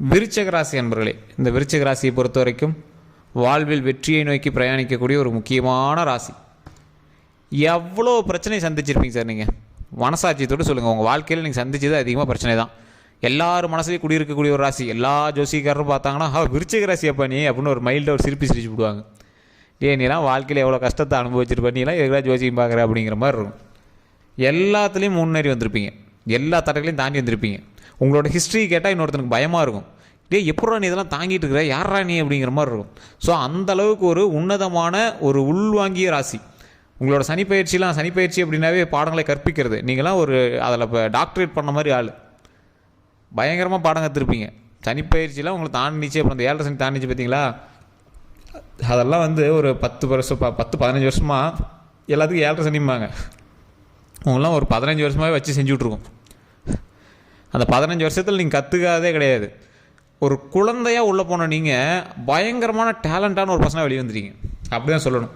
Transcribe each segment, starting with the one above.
விருச்சிக ராசி அன்பர்களே, இந்த விருச்சிக ராசியை பொறுத்த வரைக்கும் வாழ்வில் வெற்றியை நோக்கி பிரயாணிக்கக்கூடிய ஒரு முக்கியமான ராசி. எவ்வளோ பிரச்சனையை சந்திச்சிருப்பீங்க சார் நீங்கள்? மனசாட்சியத்தோடு சொல்லுங்கள். உங்கள் வாழ்க்கையில் நீங்கள் சந்திச்சது அதிகமாக பிரச்சனை தான். எல்லாரும் மனசுலேயும் குடியிருக்கக்கூடிய ஒரு ராசி. எல்லா ஜோசிக்காரரும் பார்த்தாங்கன்னா விருச்சிக ராசி அப்பா நீ அப்படின்னு ஒரு மைல்டாக ஒரு சிரிச்சு விடுவாங்க. நீலாம் வாழ்க்கையில் எவ்வளோ கஷ்டத்தை அனுபவிச்சிருப்ப, நீலாம் எதுக்காக ஜோசியம் பார்க்குற அப்படிங்கிற மாதிரி இருக்கும். எல்லாத்துலேயும் முன்னேறி வந்திருப்பீங்க, எல்லா தடைகளையும் தாண்டி வந்திருப்பீங்க. உங்களோட ஹிஸ்ட்ரி கேட்டால் இன்னொருத்தனுக்கு பயமாக இருக்கும். எப்படா நீ இதெல்லாம் தாங்கிட்டு இருக்கிற, யாரா நீ அப்படிங்கிற மாதிரி இருக்கும். ஸோ அந்தளவுக்கு ஒரு உன்னதமான ஒரு உள்வாங்கிய ராசி. உங்களோட சனிப்பயிற்சி அப்படின்னாவே பாடங்களை கற்பிக்கிறது. நீங்களாம் ஒரு அதில் இப்போ டாக்டரேட் பண்ண மாதிரி ஆள். பயங்கரமாக பாடம் கற்றுருப்பீங்க. சனிப்பயிற்சியெலாம் உங்களை தாண்டிச்சு. அப்புறம் அந்த 7 சனி தாண்டிச்சு பார்த்தீங்களா? அதெல்லாம் வந்து ஒரு 10-15 வருஷமாக எல்லாத்துக்கும் 7 சனிம்பாங்க. உங்களாம் ஒரு 15 வருஷமாகவே வச்சு செஞ்சுட்ருக்கோம். அந்த 15 வருஷத்தில் நீங்கள் கற்றுக்காதே கிடையாது. ஒரு குழந்தையாக உள்ளே போன நீங்கள் பயங்கரமான டேலண்டான ஒரு பர்சனாக வெளியே வந்துட்டீங்க, அப்படி தான் சொல்லணும்.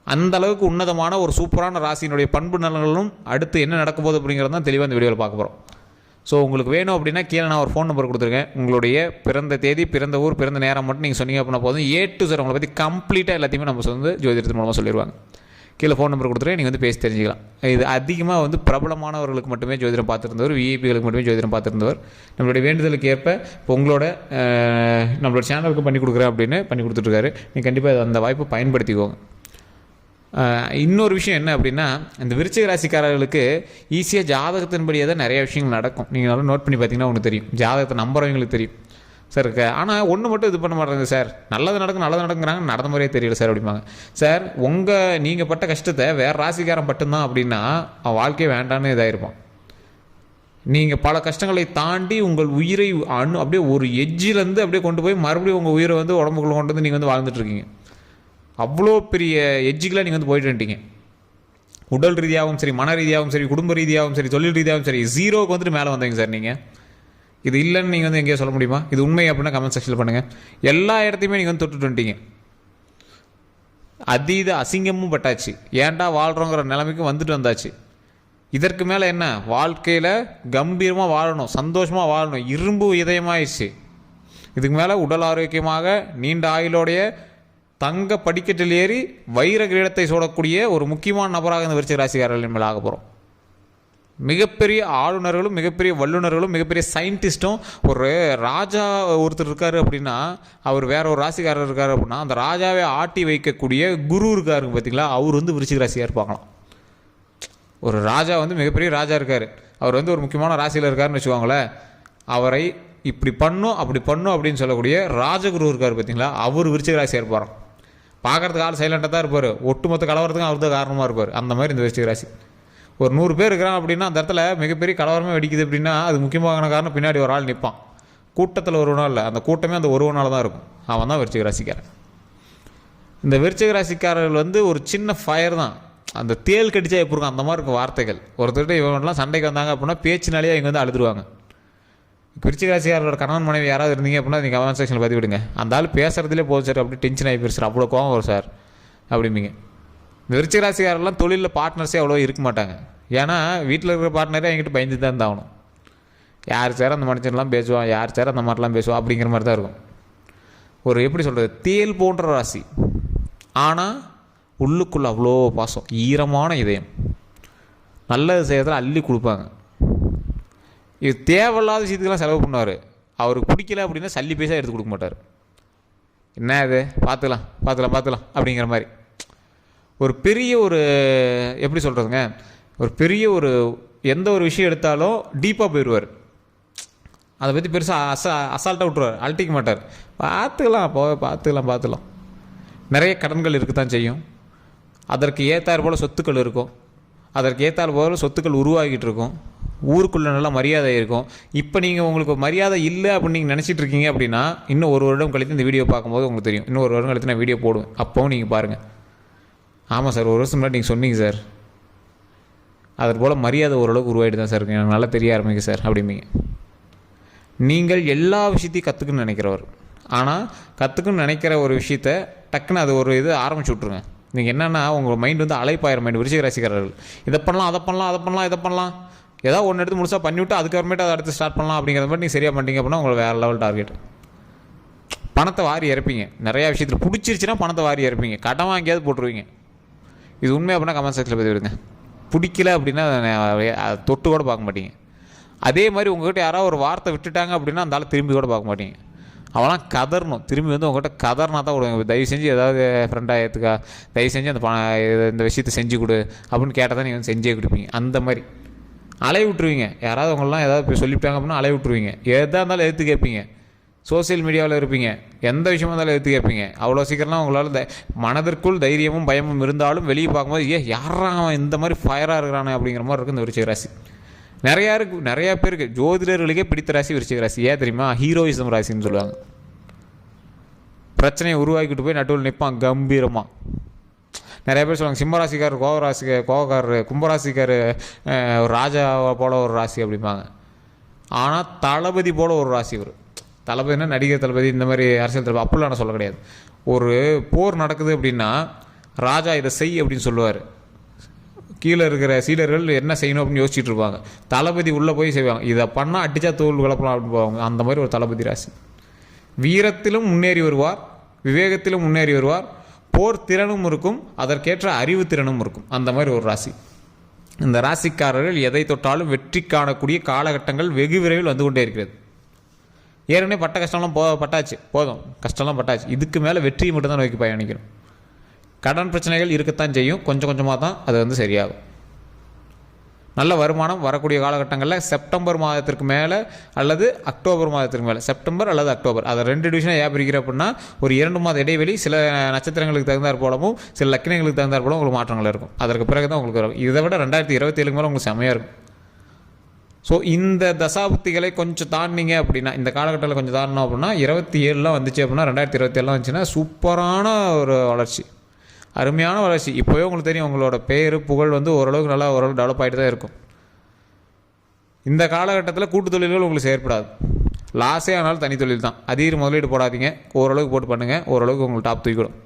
அந்த அளவுக்கு உன்னதமான ஒரு சூப்பரான ராசியினுடைய பண்பு நலன்களும் அடுத்து என்ன நடக்க போகுது அப்படிங்கிறது தான் தெளிவாக இந்த வீடியோவில் பார்க்க போகிறோம். ஸோ உங்களுக்கு வேணும் அப்படின்னா கீழே நான் ஒரு ஃபோன் நம்பர் கொடுத்துருக்கேன். உங்களுடைய பிறந்த தேதி, பிறந்த ஊர், பிறந்த நேரம் மட்டும் நீங்கள் சொன்னீங்க அப்படின்னா போதும், A to Z உங்களை பற்றி கம்ப்ளீட்டாக எல்லாத்தையுமே நம்ம வந்து ஜோதிடத்தின் மூலமாக சொல்லிடுவாங்க. கீழே ஃபோன் நம்பர் கொடுத்துருக்கேன், நீங்கள் வந்து பேசி தெரிஞ்சுக்கலாம். இது அதிகமாக வந்து பிரபலமானவர்களுக்கு மட்டுமே ஜோதிடம் பார்த்துருந்தவர், விஐபிகளுக்கு மட்டுமே ஜோதிடம் பார்த்துருந்தவர். நம்மளுடைய வேண்டுதலுக்கு ஏற்ப இப்போ உங்களோட நம்மளோட சேனலுக்கு பண்ணி கொடுக்குறேன் அப்படின்னு பண்ணி கொடுத்துட்ருக்காரு. நீங்கள் கண்டிப்பாக அந்த வாய்ப்பை பயன்படுத்திக்கோங்க. இன்னொரு விஷயம் என்ன அப்படின்னா, இந்த விருச்சிக ராசிக்காரர்களுக்கு ஈஸியாக ஜாதகத்தின்படியே தான் நிறைய விஷயங்கள் நடக்கும். நீங்கள் நல்லா நோட் பண்ணி பார்த்தீங்கன்னா உங்களுக்கு தெரியும். ஜாதகத்தை நம்புறவங்களுக்கு தெரியும் சார். ஆனால் ஒன்று மட்டும் இது பண்ண மாட்டேங்க சார், நல்லது நடக்குங்கிறாங்க, நடந்த முறையே தெரியல சார் அப்படிம்பாங்க. சார் நீங்கள் பட்ட கஷ்டத்தை வேறு ராசிக்காரன் பட்டுந்தான் அப்படின்னா அவன் வாழ்க்கையை வேண்டான்னு இதாகிருப்பான். நீங்கள் பல கஷ்டங்களை தாண்டி உங்கள் உயிரை அப்படியே ஒரு எஜ்ஜிலேருந்து அப்படியே கொண்டு போய் மறுபடியும் உங்கள் உயிரை வந்து உடம்புக்குள்ளே கொண்டு வந்து நீங்கள் வந்து வாழ்ந்துட்டுருக்கீங்க. அவ்வளோ பெரிய எஜ்ஜுக்கெலாம் நீங்கள் வந்து போயிட்டு வந்துட்டீங்க. உடல் ரீதியாகவும் சரி, மன ரீதியாகவும் சரி, குடும்ப ரீதியாகவும் சரி, தொழில் ரீதியாகவும் சரி, 0க்கு வந்துட்டு மேலே வந்தீங்க சார். நீங்கள் இது இல்லைன்னு நீங்கள் வந்து எங்கேயோ சொல்ல முடியுமா? இது உண்மை அப்படின்னா கமெண்ட் செக்ஷனில் பண்ணுங்கள். எல்லா இடத்தையுமே நீங்கள் வந்து தொட்டுட்டு வந்துட்டீங்க. அதீத அசிங்கமும் பட்டாச்சு. ஏன்டா வாழ்கிறோங்கிற நிலைமைக்கு வந்துட்டு வந்தாச்சு. இதற்கு மேலே என்ன? வாழ்க்கையில் கம்பீரமாக வாழணும், சந்தோஷமாக வாழணும், இரும்பு இதயமாகிடுச்சு. இதுக்கு மேலே உடல் ஆரோக்கியமாக நீண்ட ஆயுளோடைய தங்க படிக்கட்டில் ஏறி வைர கிரீடத்தை சூடக்கூடிய ஒரு முக்கியமான நபராக இந்த விருச்சிக ராசிக்காரர்களின் மேலே ஆக போகிறோம். மிகப்பெரிய ஆளுநர்களும், மிகப்பெரிய வல்லுநர்களும், மிகப்பெரிய சயின்டிஸ்ட்டும். ஒரு ராஜா ஒருத்தர் இருக்கார் அப்படின்னா, அவர் வேற ஒரு ராசிக்காரர் இருக்கார் அப்படின்னா, அந்த ராஜாவை ஆட்டி வைக்கக்கூடிய குரு இருக்காருங்க பார்த்தீங்களா, அவர் வந்து விருச்சிக ராசியாக இருப்பாங்களாம். ஒரு ராஜா வந்து மிகப்பெரிய ராஜா இருக்கார், அவர் வந்து ஒரு முக்கியமான ராசியில் இருக்காருன்னு வச்சுக்கோங்களேன். அவரை இப்படி பண்ணும் அப்படி பண்ணும் அப்படின்னு சொல்லக்கூடிய ராஜகுரு இருக்கார் பார்த்தீங்களா, அவர் விருச்சிக ராசியாக இருப்பாராம். பார்க்குறதுக்கு ஆள் சைலண்டாக தான் இருப்பார், ஒட்டுமொத்த கலவரத்துக்கும் அவர் தான் காரணமாக இருப்பார். அந்த மாதிரி இந்த விருச்சிக ராசி. ஒரு 100 பேர் இருக்கிறான் அப்படின்னா அந்த இடத்துல மிகப்பெரிய கலவரமே வெடிக்குது அப்படின்னா அது முக்கியமான காரணம் பின்னாடி ஒரு ஆள் நிற்பான். கூட்டத்தில் ஒருவனாக இல்லை, அந்த கூட்டமே அந்த ஒருவனால் தான் இருக்கும். அவன் தான் விருச்சிக ராசிக்காரன். இந்த விருச்சிக ராசிக்காரர்கள் வந்து ஒரு சின்ன ஃபயர் தான். அந்த தேல் கடிச்சா எப்படி இருக்கும் அந்த மாதிரி இருக்கும் வார்த்தைகள். ஒருத்தர்கிட்ட இவங்கெல்லாம் சண்டைக்கு வந்தாங்க அப்படின்னா பேச்சினாலேயே இங்கே வந்து அழுதுருவாங்க. விருச்சிக ராசிக்காரரோட கணவன் மனைவி யாராவது இருந்தீங்க அப்படின்னா நீங்கள் கமெண்ட் செக்ஷனில் பதிவு விடுங்க. அந்த ஆள் பேசுகிறதுலே போதும் சார், அப்படி டென்ஷன் ஆகி போயிரு சார், அவ்வளோ கோவம் வரும் சார் அப்படிம்பிங்க. இந்த விருச்சிக ராசிக்காரெல்லாம் தொழிலில் பார்ட்னர்ஸே அவ்வளோ இருக்க மாட்டாங்க. ஏன்னா வீட்டில் இருக்கிற பார்ட்னரே என்கிட்ட பயந்து தான் இருந்தாகணும். யார் சார் அந்த மனுஷன்லாம் பேசுவான், யார் சார் அந்த மாதிரிலாம் பேசுவான் அப்படிங்கிற மாதிரி தான் இருக்கும். ஒரு எப்படி சொல்கிறது, தேல் போன்ற ராசி. ஆனால் உள்ளுக்குள்ளே அவ்வளோ பாசம், ஈரமான இதயம், நல்லது செய்யறதுல அள்ளி கொடுப்பாங்க. இது தேவையில்லாத விஷயத்துக்கெல்லாம் செலவு பண்ணுவார். அவருக்கு பிடிக்கல அப்படின்னா சல்லி பைசா எடுத்து கொடுக்க மாட்டார். என்ன இது பார்த்துக்கலாம் அப்படிங்கிற மாதிரி. ஒரு பெரிய ஒரு எப்படி சொல்கிறதுங்க, ஒரு பெரிய ஒரு எந்த ஒரு விஷயம் எடுத்தாலும் டீப்பாக போயிடுவார். அதை பற்றி பெருசாக அசால்ட்டாக விட்டுருவார், அழட்டிக்க மாட்டார். பார்த்துக்கலாம். நிறைய கடன்கள் இருக்க தான் செய்யும். அதற்கு ஏற்றாறு போல் சொத்துக்கள் இருக்கும். அதற்கு ஏற்றாறு போல் சொத்துக்கள் உருவாகிட்டு இருக்கும். ஊருக்குள்ளே நல்லா மரியாதை இருக்கும். இப்போ நீங்கள் உங்களுக்கு மரியாதை இல்லை அப்படின்னு நீங்கள் நினச்சிட்டு இருக்கீங்க அப்படின்னா இன்னும் 1 வருடம் கழித்து இந்த வீடியோ பார்க்கும்போது உங்களுக்கு தெரியும். இன்னும் 1 வருடம் கழித்து நான் வீடியோ போடுவேன், அப்போவும் நீங்கள் பாருங்கள். ஆமாம் சார், 1 வருஷம் முன்னாடி நீங்கள் சொன்னீங்க சார், அது போல் மரியாதை ஓரளவுக்கு உருவாகிட்டு தான் சார் இருக்கு, எனக்கு நல்லா தெரிய ஆரம்பிங்க சார் அப்படிம்பிங்க. நீங்கள் எல்லா விஷயத்தையும் கற்றுக்குன்னு நினைக்கிறவர். ஆனால் கற்றுக்குன்னு நினைக்கிற ஒரு விஷயத்த டக்குன்னு அது ஒரு இது ஆரம்பிச்சு விட்ருங்க. நீங்கள் என்னென்னா உங்கள் மைண்ட் வந்து அலைப்பாயிரம் மைண்ட். விருச்சிக ராசிக்காரர்கள் இதை பண்ணலாம், அதை பண்ணலாம், இதை பண்ணலாம், ஏதாவது ஒன்று எடுத்து முழுசாக பண்ணிவிட்டு அதுக்கப்புறமேட்டு அதை அடுத்து ஸ்டார்ட் பண்ணலாம் அப்படிங்கிற மாதிரி நீங்கள் சரியாக பண்ணிட்டீங்க அப்படின்னா உங்களுக்கு வேறு லெவல் டார்கெட். பணத்தை வாரி இறப்பீங்க. நிறையா விஷயத்தில் பிடிச்சிருச்சுன்னா பணத்தை வாரி இறப்பீங்க. கடன் வாங்கியாவது போட்டுருவீங்க. இது உண்மை அப்படின்னா கமெண்ட் செக்ஷனில் பதிவு விடுங்க. பிடிக்கல அப்படின்னா அதை தொட்டு கூட பார்க்க மாட்டீங்க. அதே மாதிரி உங்கள்கிட்ட யாராவது ஒரு வார்த்தை விட்டுட்டாங்க அப்படின்னா அந்த ஆள் திரும்பி கூட பார்க்க மாட்டீங்க. அவெல்லாம் கதறணும். திரும்பி வந்து உங்கள்கிட்ட கதறினா தான் விடுவாங்க. தயவு செஞ்சு ஏதாவது ஃப்ரெண்டாக ஏற்றுக்கா, தயவு செஞ்சு அந்த இந்த விஷயத்தை செஞ்சு கொடு அப்படின்னு கேட்டால் தான் நீங்கள் வந்து செஞ்சே கொடுப்பீங்க. அந்த மாதிரி அலைய விட்டுருவீங்க. யாராவது உங்களெலாம் ஏதாவது சொல்லிவிட்டாங்க அப்படின்னா அலைய விட்டுருவீங்க. எதாக இருந்தாலும் எடுத்து கேட்பீங்க. சோசியல் மீடியாவில் இருப்பீங்க. எந்த விஷயமா இருந்தாலும் எடுத்து கேட்பீங்க. அவ்வளோ சீக்கிரம்லாம் உங்களால் மனதிற்குள் தைரியமும் பயமும் இருந்தாலும் வெளியே பார்க்கும்போது யாரா அவன் இந்த மாதிரி ஃபயராக இருக்கிறானே அப்படிங்கிற மாதிரி இருக்குது இந்த விருச்சிக ராசி. நிறையா பேருக்கு ஜோதிடர்களுக்கே பிடித்த ராசி விருச்சிக ராசி. ஏன் தெரியுமா? ஹீரோயிசம் ராசின்னு சொல்லுவாங்க. பிரச்சனையை உருவாக்கிட்டு போய் நடுவில் நிற்பான் கம்பீரமாக. நிறைய பேர் சொல்லுவாங்க சிம்மராசிக்காரர் கோவக்காரர், கும்பராசிக்கார் ராஜாவை போல ஒரு ராசி அப்படிம்பாங்க. ஆனால் தளபதி போல ஒரு ராசி வரும். தளபதினா நடிகர் தளபதி, இந்த மாதிரி அரசியல் தளபதி அப்படிலாம் நான் சொல்ல கிடையாது. ஒரு போர் நடக்குது அப்படின்னா ராஜா இதை செய் அப்படின்னு சொல்லுவார். கீழே இருக்கிற சீடர்கள் என்ன செய்யணும் அப்படின்னு யோசிச்சுட்டு இருப்பாங்க. தளபதி உள்ளே போய் செய்வாங்க. இதை பண்ணால் அடித்தா தோல் விளப்பலாம் அப்படின்னு போவாங்க. அந்த மாதிரி ஒரு தளபதி ராசி. வீரத்திலும் முன்னேறி வருவார், விவேகத்திலும் முன்னேறி வருவார், போர் திறனும் இருக்கும், அதற்கேற்ற அறிவு திறனும் இருக்கும். அந்த மாதிரி ஒரு ராசி. இந்த ராசிக்காரர்கள் எதை தொட்டாலும் வெற்றி காணக்கூடிய காலகட்டங்கள் வெகு விரைவில் வந்து கொண்டே இருக்கிறது. ஏற்கனவே பட்ட கஷ்டம்லாம் பட்டாச்சு, போதும், கஷ்டம்லாம் பட்டாச்சு. இதுக்கு மேலே வெற்றியை மட்டும்தான் நோக்கி பயணிக்கணும். கடன் பிரச்சனைகள் இருக்கத்தான் செய்யும், கொஞ்சம் கொஞ்சமாக தான் அது வந்து சரியாகும். நல்ல வருமானம் வரக்கூடிய காலகட்டங்களில் செப்டம்பர் மாதத்திற்கு மேலே அல்லது அக்டோபர் மாதத்திற்கு மேலே, செப்டம்பர் அல்லது அக்டோபர், அதை 2 டிவிஷனாக ஏன் பிரிக்கிற அப்படின்னா ஒரு 2 மாத இடைவெளி சில நட்சத்திரங்களுக்கு தகுந்தாற் போலவும் சில லக்கினங்களுக்கு தகுந்தாற் போலவும் உங்களுக்கு மாற்றங்கள் இருக்கும். அதற்கு பிறகு தான் உங்களுக்கு வரும். இதை விட 2027 மேலே உங்களுக்கு செம்மையாக இருக்கும். ஸோ இந்த தசாபுத்திகளை கொஞ்சம் தாண்டிங்க அப்படின்னா, இந்த காலகட்டத்தில் கொஞ்சம் தாண்டினோம் அப்படின்னா 27 வந்துச்சு அப்படின்னா 2027 வந்துச்சுன்னா சூப்பரான ஒரு வளர்ச்சி, அருமையான வளர்ச்சி. இப்போவே உங்களுக்கு தெரியும் உங்களோட பேர் புகழ் வந்து ஓரளவுக்கு நல்லா ஓரளவு டெவலப் ஆகிட்டு தான் இருக்கும். இந்த காலகட்டத்தில் கூட்டு தொழில்கள் உங்களுக்கு செயற்படாது. லாஸே ஆனாலும் தனி தொழில் தான். அதிக முதலீடு போடாதீங்க, ஓரளவுக்கு போட்டு பண்ணுங்கள், ஓரளவுக்கு உங்களுக்கு டாப் தூக்கிடும்.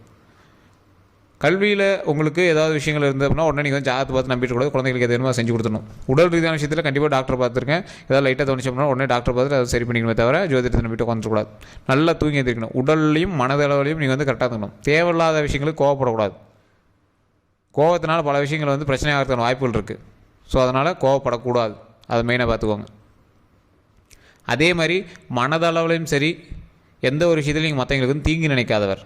கல்வியில் உங்களுக்கு ஏதாவது விஷயங்கள் இருந்தது அப்படின்னா உடனே நீங்கள் வந்து ஜாதகத்தை பார்த்து நம்பிட்டு கூட குழந்தைங்களுக்கு எது வேணுமோ செஞ்சு கொடுத்துடணும். உடல் ரீதியான விஷயத்தில் கண்டிப்பாக டாக்டர் பார்த்துருக்கேன். ஏதாவது லைட்டாக தோணுச்சு அப்படின்னா உடனே டாக்டர் பார்த்துட்டு அதை சரி பண்ணிக்கணுமே தவிர ஜோதிடத்தை நம்பிட்டு உட்காந்துக்கூடாது. நல்லா தூங்கி எந்திரிக்கணும். உடல்லையும் மனதளவுலையும் நீங்கள் வந்து கரெக்டாக தூங்கணும். தேவையில்லாத விஷயங்களுக்கு கோவப்படக்கூடாது. கோவத்தினால பல விஷயங்கள் வந்து பிரச்சனையாகிறதுக்கான வாய்ப்புகள் இருக்குது. ஸோ அதனால் கோவப்படக்கூடாது. அதை மெயினாக பார்த்துக்கோங்க. அதே மாதிரி மனதளவுலையும் சரி, எந்த ஒரு விஷயத்துலையும் நீங்கள் மற்றவங்களுக்கு வந்து தீங்கி நினைக்காதவர்,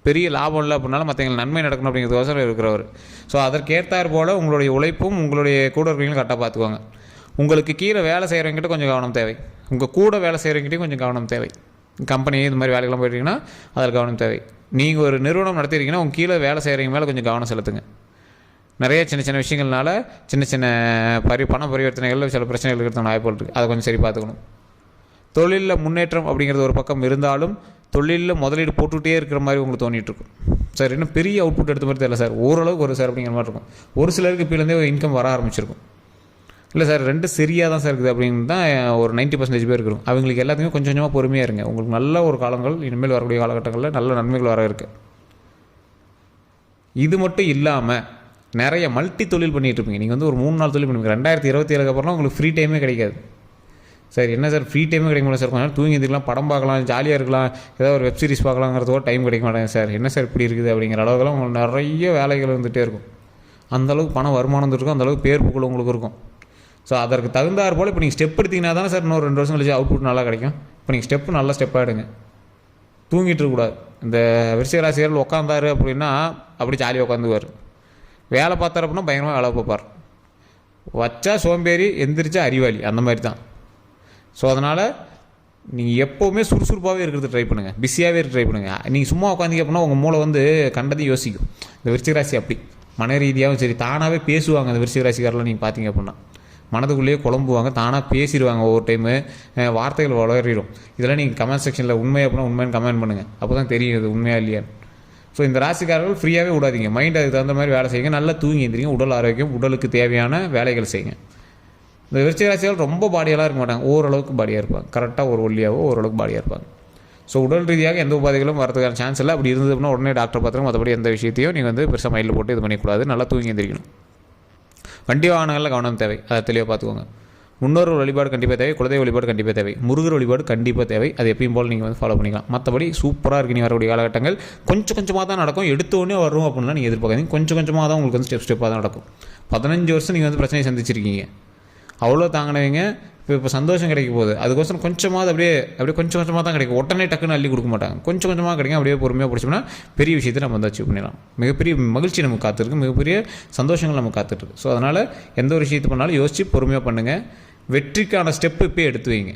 பெரிய லாபம் இல்லை அப்படின்னாலும் மற்றவங்களுக்கு நன்மை நடக்கணும் அப்படிங்கிறதுக்கோசரம் இருக்கிறவர். ஸோ அதற்கேற்றார் போல் உங்களுடைய உழைப்பும் உங்களுடைய கூட இருக்கிறவங்களும் கரெக்டாக பார்த்துக்கோங்க. உங்களுக்கு கீழே வேலை செய்கிறவங்ககிட்ட கொஞ்சம் கவனம் தேவை. உங்கள் கூட வேலை செய்கிறவங்ககிட்டையும் கொஞ்சம் கவனம் தேவை. கம்பெனி இது மாதிரி வேலைக்கெல்லாம் போயிட்டீங்கன்னா அதில் கவனம் தேவை. நீங்கள் ஒரு நிறுவனம் நடத்திருக்கீங்கன்னா உங்கள் கீழே வேலை செய்கிறவங்க மேலே கொஞ்சம் கவனம் செலுத்துங்க. நிறைய சின்ன சின்ன விஷயங்கள்னால சின்ன சின்ன பண பரிவர்த்தனைகளில் சில பிரச்சனைகள் இருக்கிறதுக்கான வாய்ப்புகள் இருக்குது. அதை கொஞ்சம் சரி பார்த்துக்கணும். தொழிலில் முன்னேற்றம் அப்படிங்கிறது ஒரு பக்கம் இருந்தாலும் தொழிலில் முதலீடு போட்டுகிட்டே இருக்கிற மாதிரி உங்களுக்கு தோணிகிட்ருக்கும். சார் இன்னும் பெரிய அவுட்புட் எடுத்த மாதிரி தெரியல சார், ஓரளவுக்கு ஒரு சார் அப்படிங்கிற மாதிரி இருக்கும். ஒரு சிலருக்கு இப்போலேருந்தே ஒரு இன்கம் வர ஆரம்பிச்சிருக்கும். இல்லை சார் 2 சரியாக தான் சார் இருக்குது அப்படின்னு தான் ஒரு 90% பேர் இருக்கும். அவங்களுக்கு எல்லாத்துக்குமே கொஞ்சம் கொஞ்சமாக பொறுமையாக இருங்க. உங்களுக்கு நல்ல ஒரு காலங்கள் இனிமேல் வரக்கூடிய காலகட்டங்களில் நல்ல நன்மைகள் வர இருக்குது. இது மட்டும் இல்லாமல் நிறைய மல்டி தொழில் பண்ணிகிட்டு இருப்பீங்க. நீங்கள் வந்து ஒரு 3-4 தொழில் பண்ணுவீங்க. 2027 அப்புறம் உங்களுக்கு ஃப்ரீ டைமே கிடைக்காது. சார் என்ன சார் ஃப்ரீ டைமே கிடைக்க மாட்டேன் சார், கொஞ்சம் நாள் தூங்கி இருக்கலாம், படம் பார்க்கலாம், ஜாலியாக இருக்கலாம், ஏதாவது ஒரு வெப் சீரிஸ் பார்க்கலாங்கிறதோ டைம் கிடைக்க மாட்டேங்க சார், என்ன சார் இப்படி இருக்குது அப்படிங்கிற அளவுக்குலாம் உங்களுக்கு நிறைய வேலைகள் வந்துகிட்டே இருக்கும். அந்தளவுக்கு பண வருமானம் இருக்கும், அந்தளவுக்கு பேர் புகழ் உங்களுக்கு இருக்கும். ஸோ அதற்கு தகுந்தாற் போல் இப்போ நீங்கள் ஸ்டெப் எடுத்திங்கன்னா தானே சார் இன்னொரு 2 வருஷம் கழிச்சு அவுட்புட் நல்லா கிடைக்கும். இப்போ நீங்கள் நல்ல ஸ்டெப்பாக எடுங்க. தூங்கிட்டு இருக்கக்கூடாது. இந்த விருச்சிக ராசிக்காரர்கள் உட்காந்தாரு அப்படின்னா அப்படி ஜாலியாக உட்காந்துக்குவார். வேலை பார்த்தார் அப்படின்னா பயங்கரமாக வேலை பார்ப்பார். வச்சா சோம்பேறி, எந்திரிச்சா அறிவாளி, அந்த மாதிரி தான். ஸோ அதனால் நீங்கள் எப்போவுமே சுறுசுறுப்பாகவே இருக்கிறது ட்ரை பண்ணுங்கள், பிஸியாகவே ட்ரை பண்ணுங்கள். நீங்கள் சும்மா உட்காந்திங்க அப்படின்னா உங்கள் மூளை வந்து கண்டதையும் யோசிக்கும். இந்த விருச்சிக ராசி அப்படி மன ரீதியாகவும் சரி தானாகவே பேசுவாங்க. அந்த விருச்சிக ராசிக்காரெலாம் நீங்கள் பார்த்தீங்க அப்படின்னா மனதுக்குள்ளேயே குழம்புவாங்க, தானாக பேசிடுவாங்க. ஒவ்வொரு டைமு வார்த்தைகள் வளரிடும். இதெல்லாம் நீங்கள் கமெண்ட் செக்ஷனில் உண்மை அப்படின்னா உண்மைன்னு கமெண்ட் பண்ணுங்கள். அப்போ தான் தெரியும் இது உண்மையாக இல்லையான்னு. ஸோ இந்த ராசிக்காரர்கள் ஃப்ரீயாகவே விடாதீங்க. மைண்ட் அதுக்கு தகுந்த மாதிரி வேலை செய்யுங்க. நல்லா தூங்கி எந்திரிங்க. உடல் ஆரோக்கியம், உடலுக்கு தேவையான வேலைகள் செய்யுங்க. இந்த விருச்சிக ராசியால் ரொம்ப பாடியெல்லாம் இருக்க மாட்டாங்க, ஓரளவுக்கு பாடியாக இருப்பாங்க. கரெக்டாக ஒரு ஒல்லியாகவோ ஓரளவுக்கு பாடியாக இருப்பாங்க. ஸோ உடல் ரீதியாக எந்த உபாதைகளும் வரதுக்கான சான்ஸ் இல்லை. அப்படி இருந்தது அப்படின்னா உடனே டாக்டர் பார்த்துருங்க. மற்றபடி எந்த விஷயத்தையும் நீங்கள் வந்து பெருசாக மைண்டில் போட்டு இது பண்ணிக்கூடாது. நல்லா தூங்கி எந்திரிக்கணும். வண்டி வாகனங்களில் கவனம் தேவை, அதை தெளிவாக பார்த்துக்கோங்க. முன்னோர் வழிபாடு கண்டிப்பாக தேவை, குலதெய்வ வழிபாடு கண்டிப்பாக தேவை, முருகர் வழிபாடு கண்டிப்பாக தேவை. அது எப்பயும் போல் நீங்கள் வந்து ஃபாலோ பண்ணிக்கலாம். மற்றபடி சூப்பராக இருக்குது. நீ வரக்கூடிய காலகட்டங்கள் கொஞ்சம் கொஞ்சமாக தான் நடக்கும். எடுத்தோடனே வரும் அப்படின்னா நீங்கள் எதிர்பார்க்காதீங்க. கொஞ்சம் கொஞ்சமாக தான் உங்களுக்கு வந்து ஸ்டெப்பாக தான் நடக்கும். 15 வருஷம் நீங்கள் வந்து பிரச்சனையை சந்திச்சிருக்கீங்க, அவ்வளோ தாங்கினவங்க. இப்போ சந்தோஷம் கிடைக்க போகுது, அதுக்கோசரம் கொஞ்சமாவது அப்படியே கொஞ்சம் கொஞ்சமாக தான் கிடைக்கும். உடனே டக்குன்னு அள்ளி கொடுக்க மாட்டாங்க, கொஞ்சம் கொஞ்சமாக கிடைக்கும். அப்படியே பொறுமையாக பிடிச்சோம்னா பெரிய விஷயத்தை நம்ம வந்து அச்சீவ் பண்ணிடலாம். மிகப்பெரிய மகிழ்ச்சி நமக்கு காத்திருக்கு, மிகப்பெரிய சந்தோஷங்கள் நமக்கு காத்துட்ருக்கு. ஸோ அதனால் எந்த ஒரு விஷயத்தை பண்ணாலும் யோசித்து பொறுமையாக பண்ணுங்கள். வெற்றிக்கான ஸ்டெப்பு இப்போ எடுத்து வைங்க.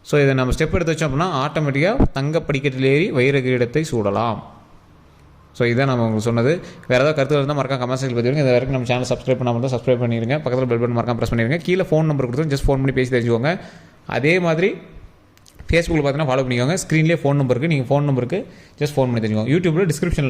ஸோ இதை நம்ம ஸ்டெப் எடுத்து வச்சோம் அப்படின்னா ஆட்டோமேட்டிக்காக தங்க படிக்கட்டில் ஏறி வைர கிரீடத்தை சூடலாம். ஸோ இதான் நம்ம உங்களுக்கு சொன்னது. வேறு ஏதாவது கருத்துக்கள் இருந்தால் மறக்காம கமெண்ட் செக்ஷனில் பதிவுங்க. இது வரைக்கும் நம்ம சேனல் சப்ஸ்கிரைப் பண்ணாமல் இருந்தால் சப்ஸ்கிரைப் பண்ணிடுங்க. பக்கத்தில் பெல் பட்டன் மறக்காம ப்ரெஸ் பண்ணிடுங்க. கீழே ஃபோன் நம்பர் கொடுத்து ஜஸ்ட் ஃபோன் பண்ணி பேசி தெரிஞ்சுக்கோங்க. அதே மாதிரி ஃபேஸ்புக்கில் பார்த்தீங்கன்னா ஃபாலோ பண்ணிக்கோங்க. ஸ்க்ரீன்லேயே ஃபோன் நம்பருக்கு, நீங்கள் ஃபோன் நம்பருக்கு ஜஸ்ட் ஃபோன் பண்ணி தெரிஞ்சுக்கோங்க. யூடியூப்பில் டிஸ்கிரிப்ஷனில்